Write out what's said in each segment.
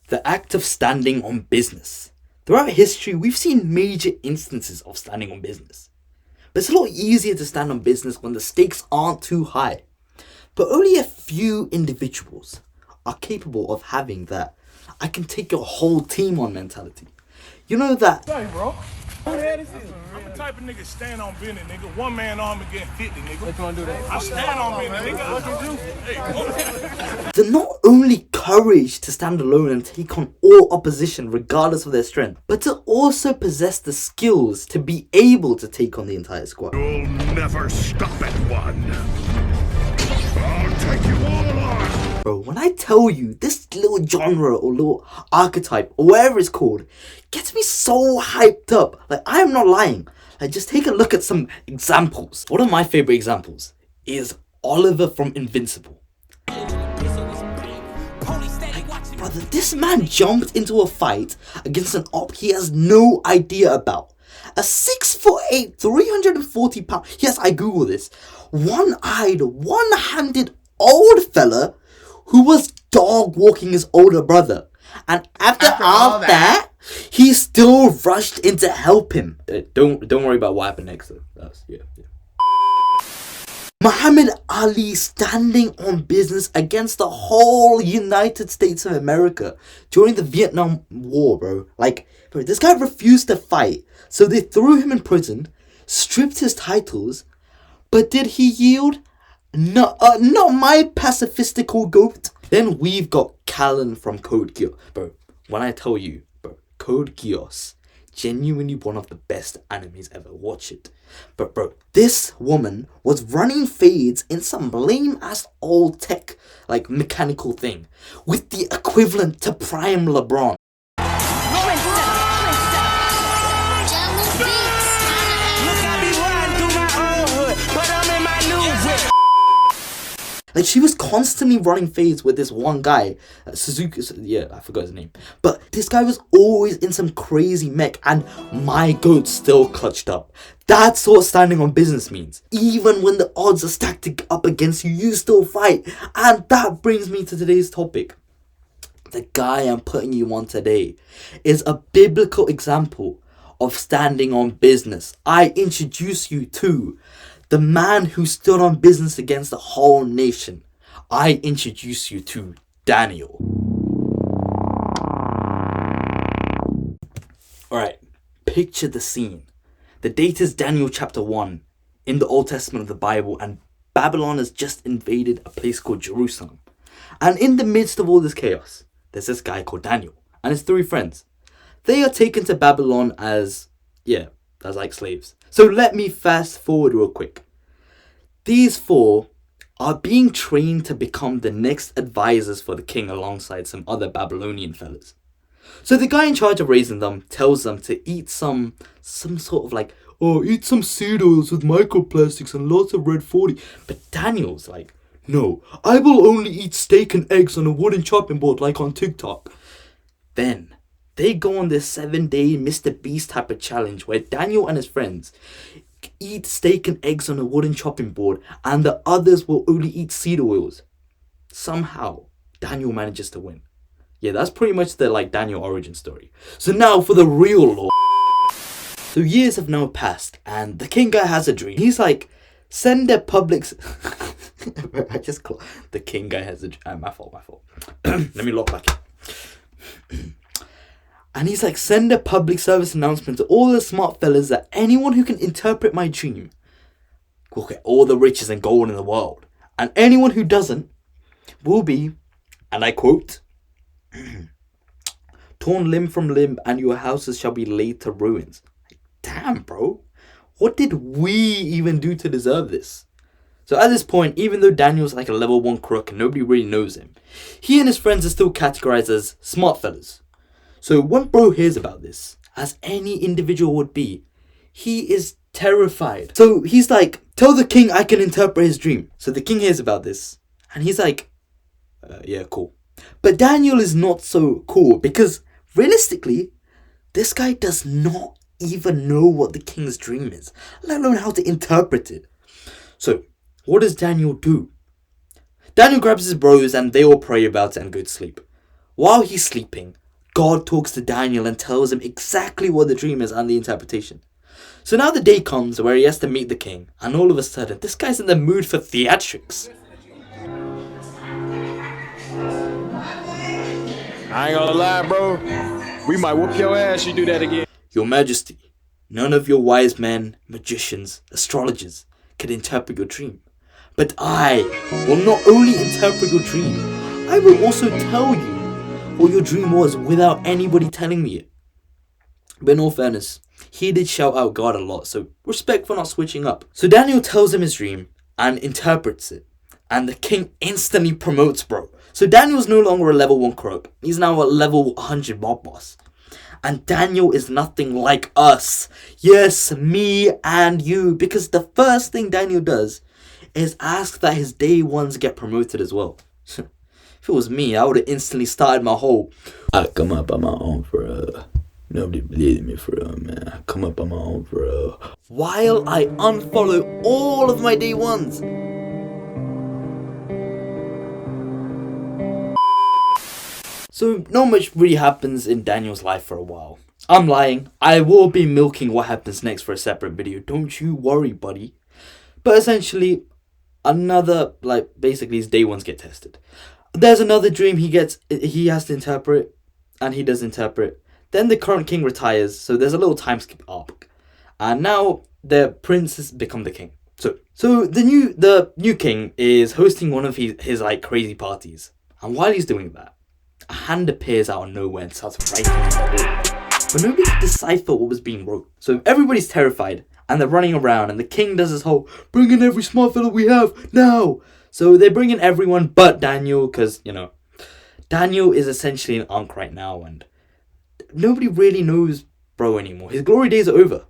The act of standing on business. Throughout history, we've seen major instances of standing on business. But it's a lot easier to stand on business when the stakes aren't too high. But only a few individuals are capable of having that I can take your whole team on mentality. You know that... Hey, bro. Who the hell is this? I'm the type of nigga stand on business, nigga. One man arm against 50, nigga. What you wanna do that? I stand on business, nigga. What you do? Hey, The not only courage to stand alone and take on all opposition regardless of their strength, but to also possess the skills to be able to take on the entire squad. You'll never stop at one. I'll take you all on. Bro, when I tell you this little genre or little archetype or whatever it's called gets me so hyped up, like I am not lying. Like just take a look at some examples. One of my favorite examples is Oliver from Invincible. Brother, this man jumped into a fight against an op he has no idea about. A 6'8", 340 pound, yes, I Google this, one-eyed, one-handed old fella who was dog walking his older brother. And after all that, he still rushed in to help him. Don't worry about what happened next though. Yeah. Muhammad Ali standing on business against the whole United States of America during the Vietnam War, bro. Like, bro, this guy refused to fight, so they threw him in prison, stripped his titles, but did he yield? No, not my pacifistical goat. Then we've got Callan from Code Geass. Bro, when I tell you, bro, Code Geass, genuinely one of the best animes ever. Watch it. But bro, this woman was running fades in some lame ass old tech, like mechanical thing, with the equivalent to Prime LeBron. Like, she was constantly running fades with this one guy, Suzuki, yeah, I forgot his name. But this guy was always in some crazy mech, and my goat still clutched up. That's what standing on business means. Even when the odds are stacked up against you, you still fight. And that brings me to today's topic. The guy I'm putting you on today is a biblical example of standing on business. I introduce you to the man who stood on business against the whole nation. I introduce you to Daniel. Alright, picture the scene. The date is Daniel chapter 1 in the Old Testament of the Bible, and Babylon has just invaded a place called Jerusalem. And in the midst of all this chaos, there's this guy called Daniel and his 3 friends. They are taken to Babylon as like slaves. So let me fast forward real quick. These 4 are being trained to become the next advisors for the king alongside some other Babylonian fellas. So the guy in charge of raising them tells them to eat some sort of like, eat some seed oils with microplastics and lots of red 40. But Daniel's like, no, I will only eat steak and eggs on a wooden chopping board like on TikTok. Then they go on this 7-day Mr. Beast type of challenge where Daniel and his friends eat steak and eggs on a wooden chopping board and the others will only eat seed oils. Somehow, Daniel manages to win. Yeah, that's pretty much the Daniel origin story. So now for the real lore. So years have now passed and the king guy has a dream. He's like, send their publics... The king guy has a dream. My fault. Let me lock back in. And he's like, send a public service announcement to all the smart fellas that anyone who can interpret my dream will get all the riches and gold in the world. And anyone who doesn't will be, and I quote, torn limb from limb and your houses shall be laid to ruins. Damn, bro. What did we even do to deserve this? So at this point, even though Daniel's like a level 1 crook and nobody really knows him, he and his friends are still categorized as smart fellas. So when bro hears about this, as any individual would be, he is terrified. So he's like, tell the king I can interpret his dream. So the king hears about this and he's like, yeah, cool. But Daniel is not so cool because realistically, this guy does not even know what the king's dream is, let alone how to interpret it. So what does Daniel do? Daniel grabs his bros and they all pray about it and go to sleep. While he's sleeping, God talks to Daniel and tells him exactly what the dream is and the interpretation. So now the day comes where he has to meet the king, and all of a sudden, this guy's in the mood for theatrics. I ain't gonna lie, bro. We might whoop your ass you do that again. Your Majesty, none of your wise men, magicians, astrologers can interpret your dream. But I will not only interpret your dream, I will also tell you what your dream was without anybody telling me it. But in all fairness, he did shout out God a lot, so respect for not switching up. So Daniel tells him his dream and interprets it, and the king instantly promotes bro. So Daniel's no longer a level 1 crook, he's now a level 100 mob boss. And Daniel is nothing like us. Yes, me and you, because the first thing Daniel does is ask that his day ones get promoted as well. If it was me, I would have instantly started my whole I come up on my own, bro. Nobody believed me, bro, man. I come up on my own, bro. While I unfollow all of my day ones. So not much really happens in Daniel's life for a while. I'm lying. I will be milking what happens next for a separate video. Don't you worry, buddy. But essentially, basically his day ones get tested. There's another dream he has to interpret, and he does interpret. Then the current king retires, so there's a little time skip arc. And now the prince has become the king. So the new king is hosting one of his like crazy parties. And while he's doing that, a hand appears out of nowhere and starts writing on the wall. But nobody could decipher what was being wrote. So everybody's terrified, and they're running around, and the king does this whole, bring in every smart fellow we have, now! So they bring in everyone but Daniel, because, Daniel is essentially an unk right now, and nobody really knows bro anymore. His glory days are over.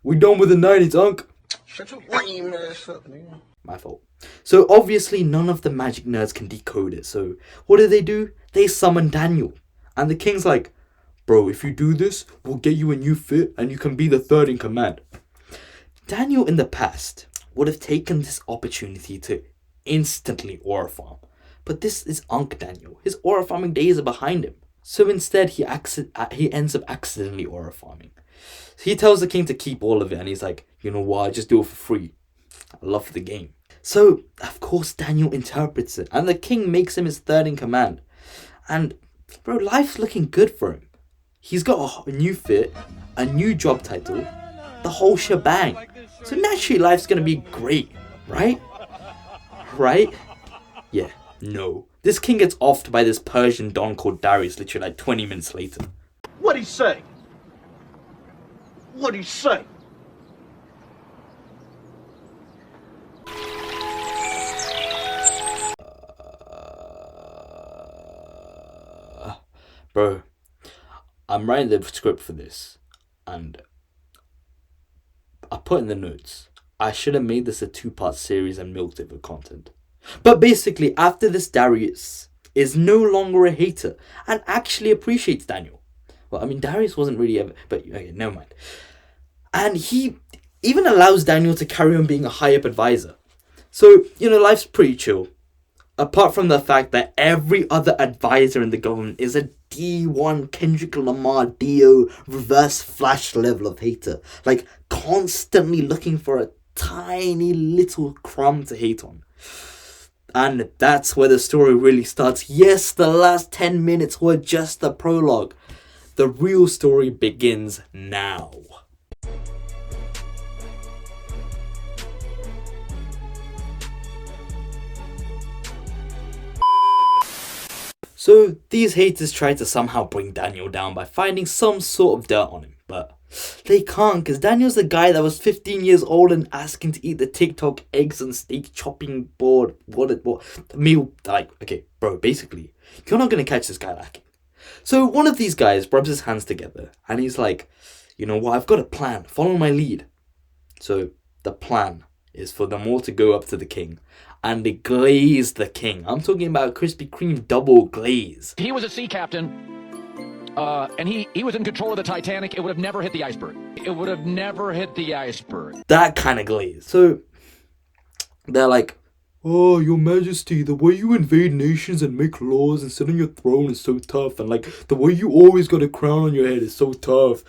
We done with the 90s, unk. Shut your lame ass up, nigga. My fault. So obviously none of the magic nerds can decode it. So what do? They summon Daniel. And the king's like, bro, if you do this, we'll get you a new fit and you can be the third in command. Daniel in the past would have taken this opportunity to instantly aura farm. But this is Unk Daniel. His aura farming days are behind him. So instead he ends up accidentally aura farming. So he tells the king to keep all of it and he's like, you know what, I just do it for free. I love the game. So, of course, Daniel interprets it, and the king makes him his third in command. And, bro, life's looking good for him. He's got a new fit, a new job title, the whole shebang. So naturally, life's gonna be great, right? Right? Yeah, no. This king gets offed by this Persian don called Darius literally like 20 minutes later. What'd he say? What'd he say? Bro, I'm writing the script for this, and I put in the notes, I should have made this a 2-part series and milked it with content. But basically, after this, Darius is no longer a hater and actually appreciates Daniel. Well, I mean, Darius wasn't really ever, but okay, never mind. And he even allows Daniel to carry on being a high-up advisor. So, life's pretty chill. Apart from the fact that every other advisor in the government is a D1 Kendrick Lamar Dio reverse flash level of hater. Like, constantly looking for a tiny little crumb to hate on. And that's where the story really starts. Yes, the last 10 minutes were just the prologue. The real story begins now. So these haters try to somehow bring Daniel down by finding some sort of dirt on him, but they can't, because Daniel's the guy that was 15 years old and asking to eat the TikTok eggs and steak chopping board, what meal, like, okay, bro, basically, you're not going to catch this guy lacking. So one of these guys rubs his hands together and he's like, you know what, I've got a plan, follow my lead. So the plan is for them all to go up to the king and they glaze the king. I'm talking about Krispy Kreme double glaze. He was a sea captain, and he was in control of the Titanic. It would have never hit the iceberg. It would have never hit the iceberg. That kind of glaze. So they're like, "Oh, your majesty, the way you invade nations and make laws and sit on your throne is so tough, and like the way you always got a crown on your head is so tough."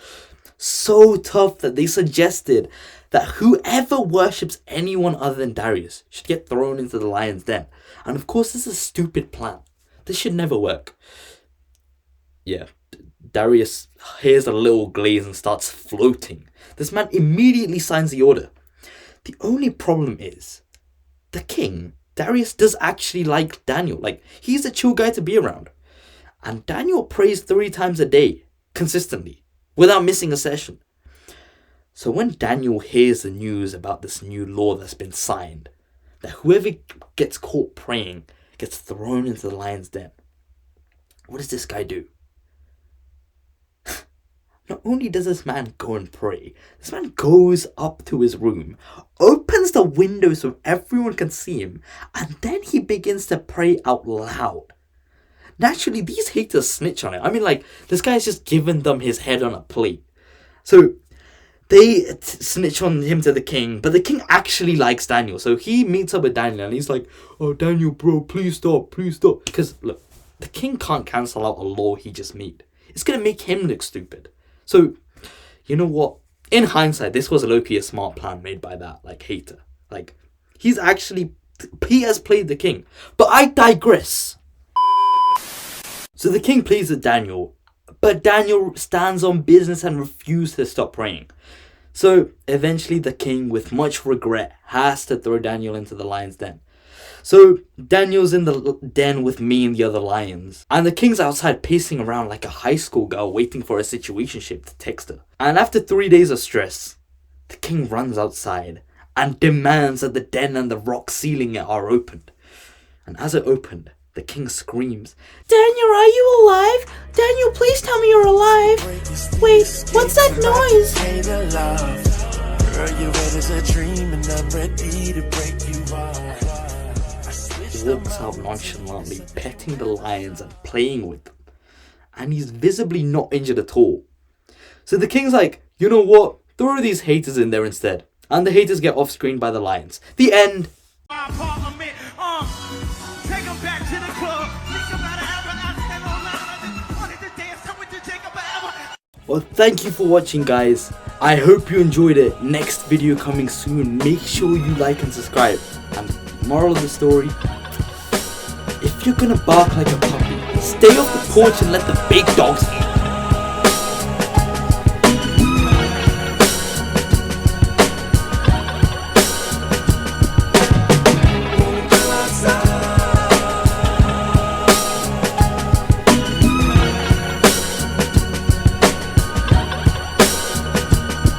So tough that they suggested that whoever worships anyone other than Darius should get thrown into the lion's den. And of course, this is a stupid plan. This should never work. Yeah, Darius hears a little glaze and starts floating. This man immediately signs the order. The only problem is, the king, Darius, does actually like Daniel. Like, he's a chill guy to be around. And Daniel prays 3 times a day, consistently, without missing a session. So when Daniel hears the news about this new law that's been signed, that whoever gets caught praying gets thrown into the lion's den, what does this guy do? Not only does this man go and pray, this man goes up to his room, opens the window so everyone can see him, and then he begins to pray out loud. Naturally, these haters snitch on it. I mean, like, this guy's just given them his head on a plate. So they snitch on him to the king, but the king actually likes Daniel. So he meets up with Daniel and he's like, "Oh, Daniel, bro, please stop, please stop." Because, look, the king can't cancel out a law he just made. It's going to make him look stupid. So, you know what? In hindsight, this was low-key a smart plan made by that, like, hater. Like, he has played the king. But I digress. So the king pleads with Daniel, but Daniel stands on business and refuses to stop praying. So eventually the king, with much regret, has to throw Daniel into the lion's den. So Daniel's in the den with me and the other lions, and the king's outside pacing around like a high school girl waiting for a situationship to text her. And after 3 days of stress, the king runs outside and demands that the den and the rock ceiling are opened. And as it opened, the king screams, "Daniel, are you alive? Daniel, please tell me you're alive. Wait, what's that noise?" He walks out nonchalantly, petting the lions and playing with them. And he's visibly not injured at all. So the king's like, "You know what? Throw these haters in there instead." And the haters get off screen by the lions. The end. Well, thank you for watching, guys. I hope you enjoyed it. Next video coming soon. Make sure you like and subscribe. And moral of the story, if you're gonna bark like a puppy, stay off the porch and let the big dogs eat.